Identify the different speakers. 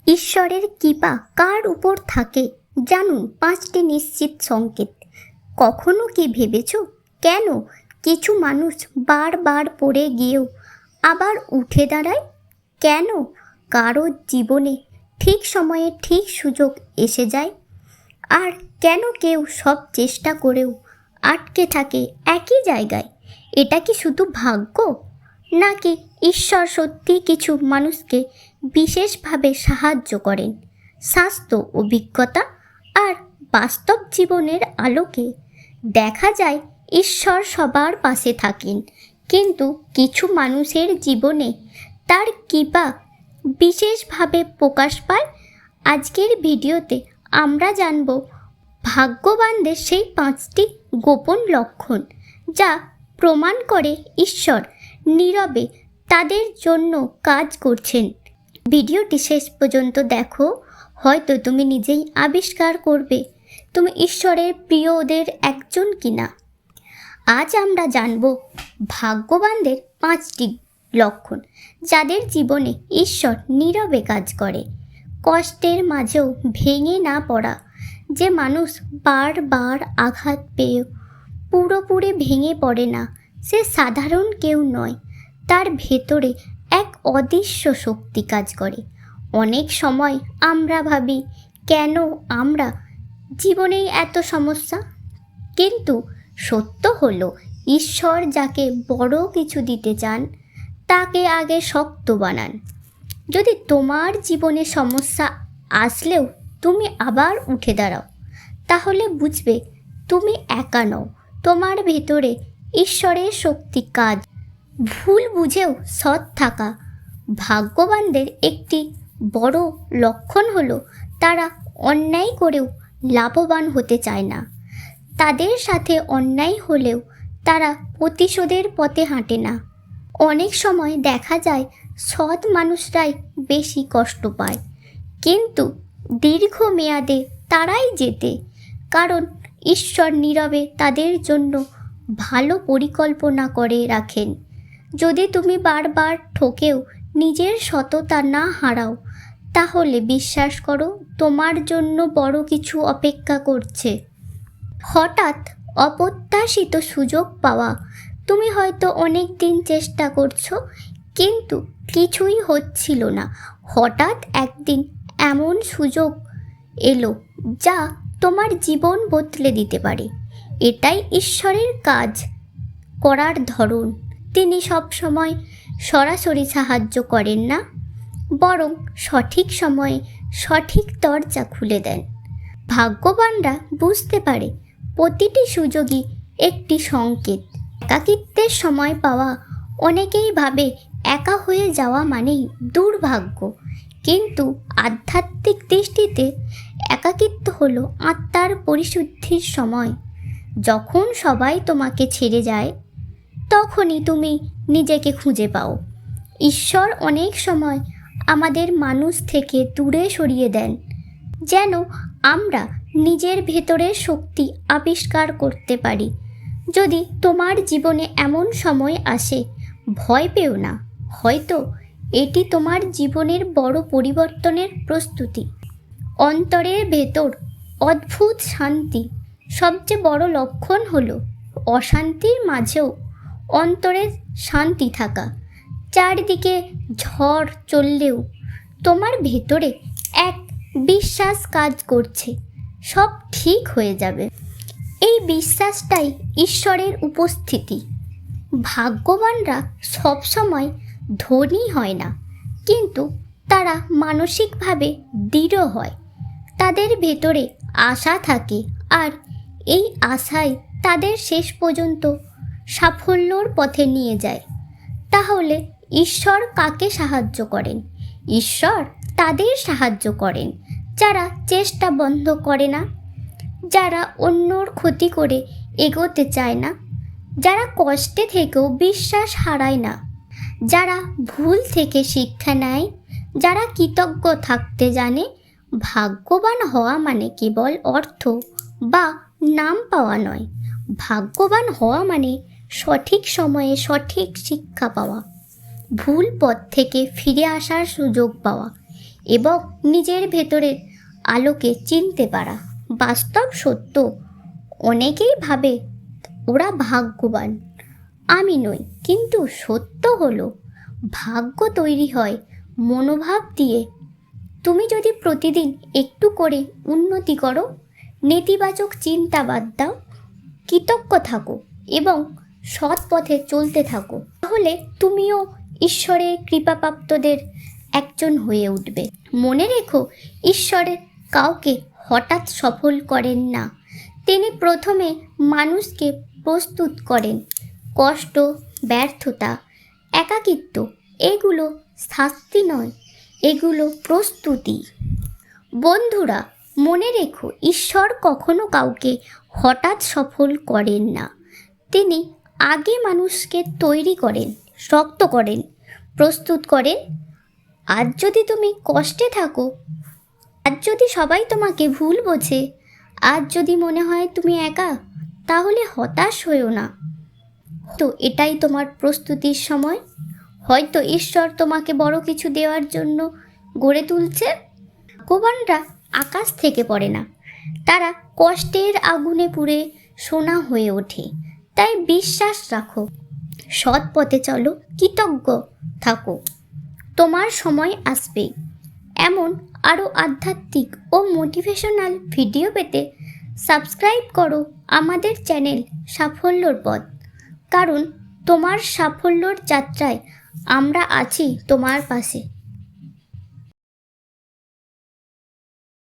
Speaker 1: ঈশ্বরের কৃপা কার উপর থাকে জানুন 5টি নিশ্চিত সংকেত। কখনো কি ভেবেছ কেন কিছু মানুষ বারবার পড়ে গিয়েও আবার উঠে দাঁড়ায়? কেন কারো জীবনে ঠিক সময়ে ঠিক সুযোগ এসে যায়, আর কেন কেউ সব চেষ্টা করেও আটকে থাকে একই জায়গায়? এটা কি শুধু ভাগ্য, নাকি ঈশ্বর সত্যি কিছু মানুষকে বিশেষভাবে সাহায্য করেন? স্বাস্থ্য, অভিজ্ঞতা আর বাস্তব জীবনের আলোকে দেখা যায় ঈশ্বর সবার পাশে থাকেন, কিন্তু কিছু মানুষের জীবনে তার কৃপা বিশেষভাবে প্রকাশ পায়। আজকের ভিডিওতে আমরা জানব ভাগ্যবানদের সেই 5টি গোপন লক্ষণ, যা প্রমাণ করে ঈশ্বর নীরবে তাদের জন্য কাজ করছেন। ভিডিওটি শেষ পর্যন্ত দেখো, হয়তো তুমি নিজেই আবিষ্কার করবে তুমি ঈশ্বরের প্রিয়দের একজন কিনা। আজ আমরা জানব ভাগ্যবানদের 5টি লক্ষণ, যাদের জীবনে ঈশ্বর নীরবে কাজ করে। কষ্টের মাঝেও ভেঙে না পড়া। যে মানুষ বারবার আঘাত পেয়েও পুরোপুরি ভেঙে পড়ে না, সে সাধারণ কেউ নয়, তার ভেতরে এক অদৃশ্য শক্তি কাজ করে। অনেক সময় আমরা ভাবি, কেন আমরা জীবনেই এত সমস্যা? কিন্তু সত্য হলো, ঈশ্বর যাকে বড় কিছু দিতে চান তাকে আগে শক্ত বানান। যদি তোমার জীবনে সমস্যা আসলেও তুমি আবার উঠে দাঁড়াও, তাহলে বুঝবে তুমি একা নও, তোমার ভেতরে ঈশ্বরের শক্তি কাজ। ভুল বুঝেও সৎ থাকা। ভাগ্যবানদের একটি বড় লক্ষণ হলো তারা অন্যায় করেও লাভবান হতে চায় না। তাদের সাথে অন্যায় হলেও তারা প্রতিশোধের পথে হাঁটে না। অনেক সময় দেখা যায় সৎ মানুষরাই বেশি কষ্ট পায়, কিন্তু দীর্ঘমেয়াদে তারাই জেতে, কারণ ঈশ্বর নীরবে তাদের জন্য ভালো পরিকল্পনা করে রাখেন। যদি তুমি বারবার ঠকেও নিজের সততা না হারাও, তাহলে বিশ্বাস করো, তোমার জন্য বড় কিছু অপেক্ষা করছে। হঠাৎ অপ্রত্যাশিত সুযোগ পাওয়া। তুমি হয়তো অনেক দিন চেষ্টা করছো, কিন্তু কিছুই হচ্ছিল না। হঠাৎ একদিন এমন সুযোগ এলো যা তোমার জীবন বদলে দিতে পারে। এটাই ঈশ্বরের কাজ করার ধরন। তিনি সবসময় সরাসরি সাহায্য করেন না, বরং সঠিক সময়ে সঠিক দরজা খুলে দেন। ভাগ্যবানরা বুঝতে পারে প্রতিটি সুযোগই একটি সংকেত। একাকিত্বের সময় পাওয়া। অনেকেই ভাবে একা হয়ে যাওয়া মানেই দুর্ভাগ্য, কিন্তু আধ্যাত্মিক দৃষ্টিতে একাকিত্ব হলো আত্মার পরিশুদ্ধির সময়। যখন সবাই তোমাকে ছেড়ে যায়, তখনই তুমি নিজেকে খুঁজে পাও। ঈশ্বর অনেক সময় আমাদের মানুষ থেকে দূরে সরিয়ে দেন, যেন আমরা নিজের ভেতরের শক্তি আবিষ্কার করতে পারি। যদি তোমার জীবনে এমন সময় আসে, ভয় পেও না, হয়তো এটি তোমার জীবনের বড় পরিবর্তনের প্রস্তুতি। অন্তরের ভেতর অদ্ভুত শান্তি। সবচেয়ে বড় লক্ষণ হলো অশান্তির মাঝেও অন্তরের শান্তি থাকা। চারদিকে ঝড় চললেও তোমার ভেতরে এক বিশ্বাস কাজ করছে, সব ঠিক হয়ে যাবে। এই বিশ্বাসটাই ঈশ্বরের উপস্থিতি। ভাগ্যবানরা সবসময় ধনী হয় না, কিন্তু তারা মানসিকভাবে দৃঢ় হয়। তাদের ভেতরে আশা থাকে, আর এই আশাই তাদের শেষ পর্যন্ত সাফল্যর পথে নিয়ে যায়। তাহলে ঈশ্বর কাকে সাহায্য করেন? ঈশ্বর তাদের সাহায্য করেন যারা চেষ্টা বন্ধ করে না, যারা অন্যর ক্ষতি করে এগোতে চায় না, যারা কষ্টে থেকেও বিশ্বাস হারায় না, যারা ভুল থেকে শিক্ষা নেয়, যারা কৃতজ্ঞ থাকতে জানে। ভাগ্যবান হওয়া মানে কেবল অর্থ বা নাম পাওয়া নয়। ভাগ্যবান হওয়া মানে সঠিক সময়ে সঠিক শিক্ষা পাওয়া, ভুল পথ থেকে ফিরে আসার সুযোগ পাওয়া এবং নিজের ভেতরের আলোকে চিনতে পারা। বাস্তব সত্য, অনেকেই ভাবে ওরা ভাগ্যবান, আমি নই। কিন্তু সত্য হলো ভাগ্য তৈরি হয় মনোভাব দিয়ে। তুমি যদি প্রতিদিন একটু করে উন্নতি করো, নেতিবাচক চিন্তা বাদ দাও, কৃতজ্ঞ থাকো এবং সৎ পথে চলতে থাকো, তাহলে তুমিও ঈশ্বরের কৃপাপ্রাপ্তদের একজন হয়ে উঠবে। মনে রেখো, ঈশ্বরের কাউকে হঠাৎ সফল করেন না। তিনি প্রথমে মানুষকে প্রস্তুত করেন। কষ্ট, ব্যর্থতা, একাকিত্ব এগুলো শাস্তি নয়, এগুলো প্রস্তুতি। বন্ধুরা, মনে রেখো, ঈশ্বর কখনো কাউকে হঠাৎ সফল করেন না। তিনি আগে মানুষকে তৈরি করেন, শক্ত করেন, প্রস্তুত করেন। আজ যদি তুমি কষ্টে থাকো, আজ যদি সবাই তোমাকে ভুল বোঝে, আজ যদি মনে হয় তুমি একা, তাহলে হতাশ হয়েও না। তো এটাই তোমার প্রস্তুতির সময়। হয়তো ঈশ্বর তোমাকে বড় কিছু দেওয়ার জন্য গড়ে তুলছে। ভাগ্যবানরা আকাশ থেকে পড়ে না, তারা কষ্টের আগুনে পুড়ে সোনা হয়ে ওঠে। তাই বিশ্বাস রাখো, সৎ পথে চলো, কৃতজ্ঞ থাকো, তোমার সময় আসবে। এমন আরও আধ্যাত্মিক ও মোটিভেশনাল ভিডিও পেতে সাবস্ক্রাইব করো আমাদের চ্যানেল সাফল্যর পথ। কারণ তোমার সাফল্যর যাত্রায় আমরা আছি তোমার পাশে।